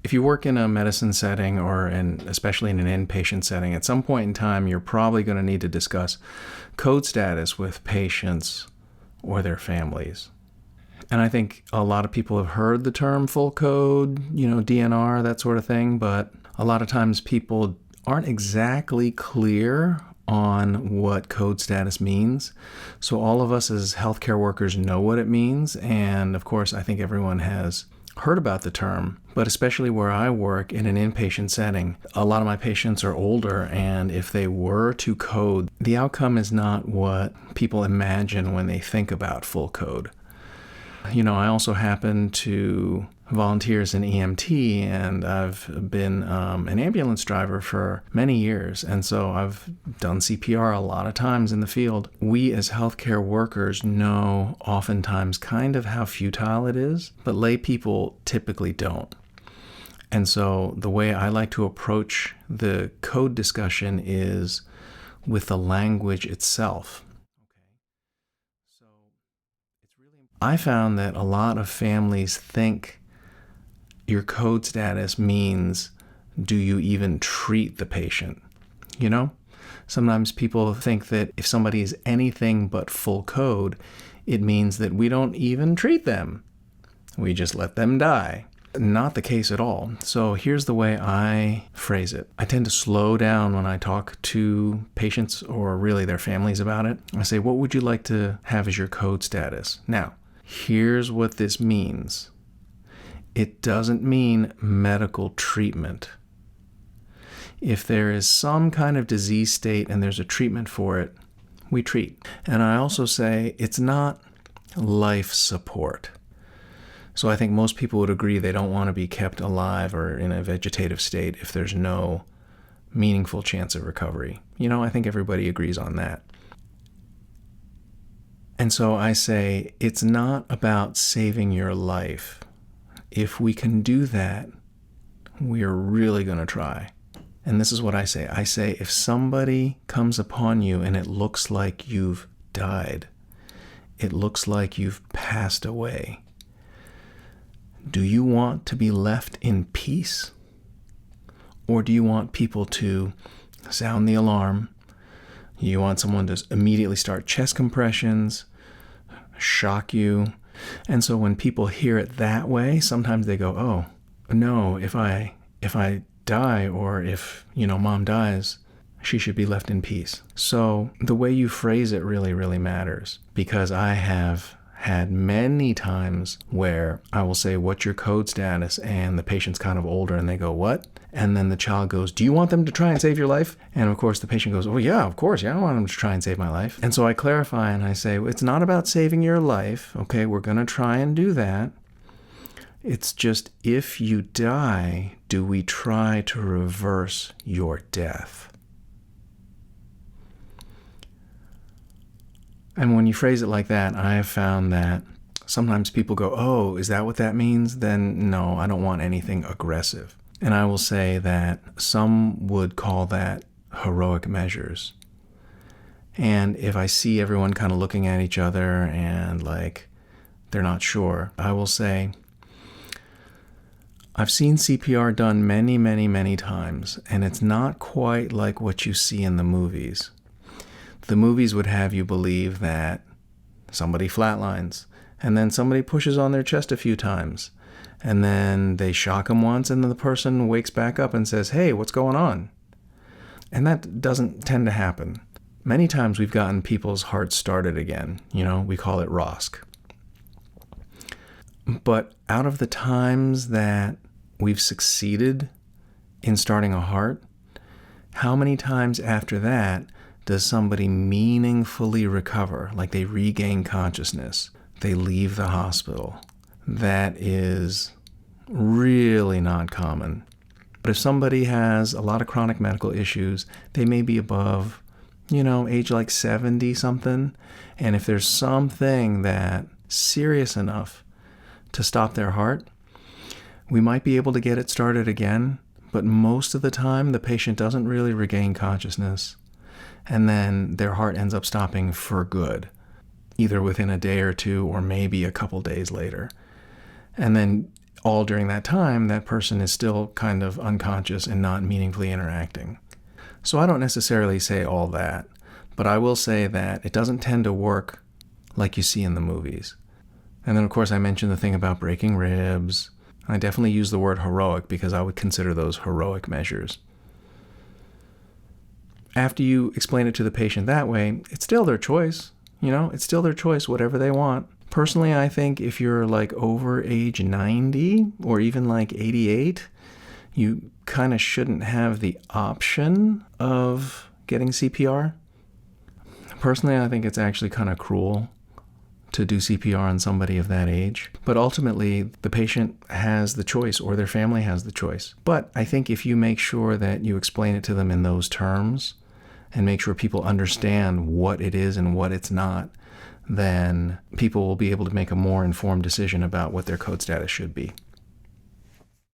If you work in a medicine setting especially in an inpatient setting, at some point in time, you're probably going to need to discuss code status with patients or their families. And I think a lot of people have heard the term full code, DNR, that sort of thing, but a lot of times people aren't exactly clear on what code status means. So all of us as healthcare workers know what it means. And of course, I think everyone has heard about the term, but especially where I work in an inpatient setting, a lot of my patients are older, and if they were to code, the outcome is not what people imagine when they think about full code. I also happen to volunteer as an EMT, and I've been an ambulance driver for many years, and so I've done CPR a lot of times in the field. We as healthcare workers know oftentimes kind of how futile it is, but lay people typically don't. And so the way I like to approach the code discussion is with the language itself. I found that a lot of families think your code status means, do you even treat the patient? Sometimes people think that if somebody is anything but full code, it means that we don't even treat them. We just let them die. Not the case at all. So here's the way I phrase it. I tend to slow down when I talk to patients or really their families about it. I say, what would you like to have as your code status? Now, here's what this means. It doesn't mean medical treatment. If there is some kind of disease state and there's a treatment for it, we treat. And I also say it's not life support. So I think most people would agree they don't want to be kept alive or in a vegetative state if there's no meaningful chance of recovery. I think everybody agrees on that. And so I say, it's not about saving your life. If we can do that, we're really going to try. And this is what I say. I say, if somebody comes upon you and it looks like you've died, it looks like you've passed away, do you want to be left in peace? Or do you want people to sound the alarm? You want someone to immediately start chest compressions, shock you. And so when people hear it that way, sometimes they go, oh, no, if I die, or if, mom dies, she should be left in peace. So the way you phrase it really, really matters, because I have had many times where I will say, what's your code status? And the patient's kind of older and they go, what? And then the child goes, do you want them to try and save your life? And of course the patient goes, oh yeah, of course. Yeah, I want them to try and save my life. And so I clarify and I say, it's not about saving your life. Okay, we're going to try and do that. It's just, if you die, do we try to reverse your death? And when you phrase it like that, I have found that sometimes people go, oh, is that what that means? Then no, I don't want anything aggressive. And I will say that some would call that heroic measures. And if I see everyone kind of looking at each other and like they're not sure, I will say, I've seen CPR done many, many, many times, and it's not quite like what you see in the movies. The movies would have you believe that somebody flatlines, and then somebody pushes on their chest a few times, and then they shock them once, and then the person wakes back up and says, hey, what's going on? And that doesn't tend to happen. Many times we've gotten people's hearts started again. We call it ROSC. But out of the times that we've succeeded in starting a heart, how many times after that does somebody meaningfully recover, like they regain consciousness, they leave the hospital? That is really not common. But if somebody has a lot of chronic medical issues, they may be above, age like 70 something. And if there's something that serious enough to stop their heart, we might be able to get it started again. But most of the time, the patient doesn't really regain consciousness. And then their heart ends up stopping for good, either within a day or two, or maybe a couple days later. And then all during that time, that person is still kind of unconscious and not meaningfully interacting. So I don't necessarily say all that, but I will say that it doesn't tend to work like you see in the movies. And then, of course, I mentioned the thing about breaking ribs. I definitely use the word heroic because I would consider those heroic measures. After you explain it to the patient that way, it's still their choice. It's still their choice, whatever they want. Personally, I think if you're like over age 90 or even like 88, you kind of shouldn't have the option of getting CPR. Personally, I think it's actually kind of cruel to do CPR on somebody of that age. But ultimately, the patient has the choice or their family has the choice. But I think if you make sure that you explain it to them in those terms and make sure people understand what it is and what it's not, then people will be able to make a more informed decision about what their code status should be.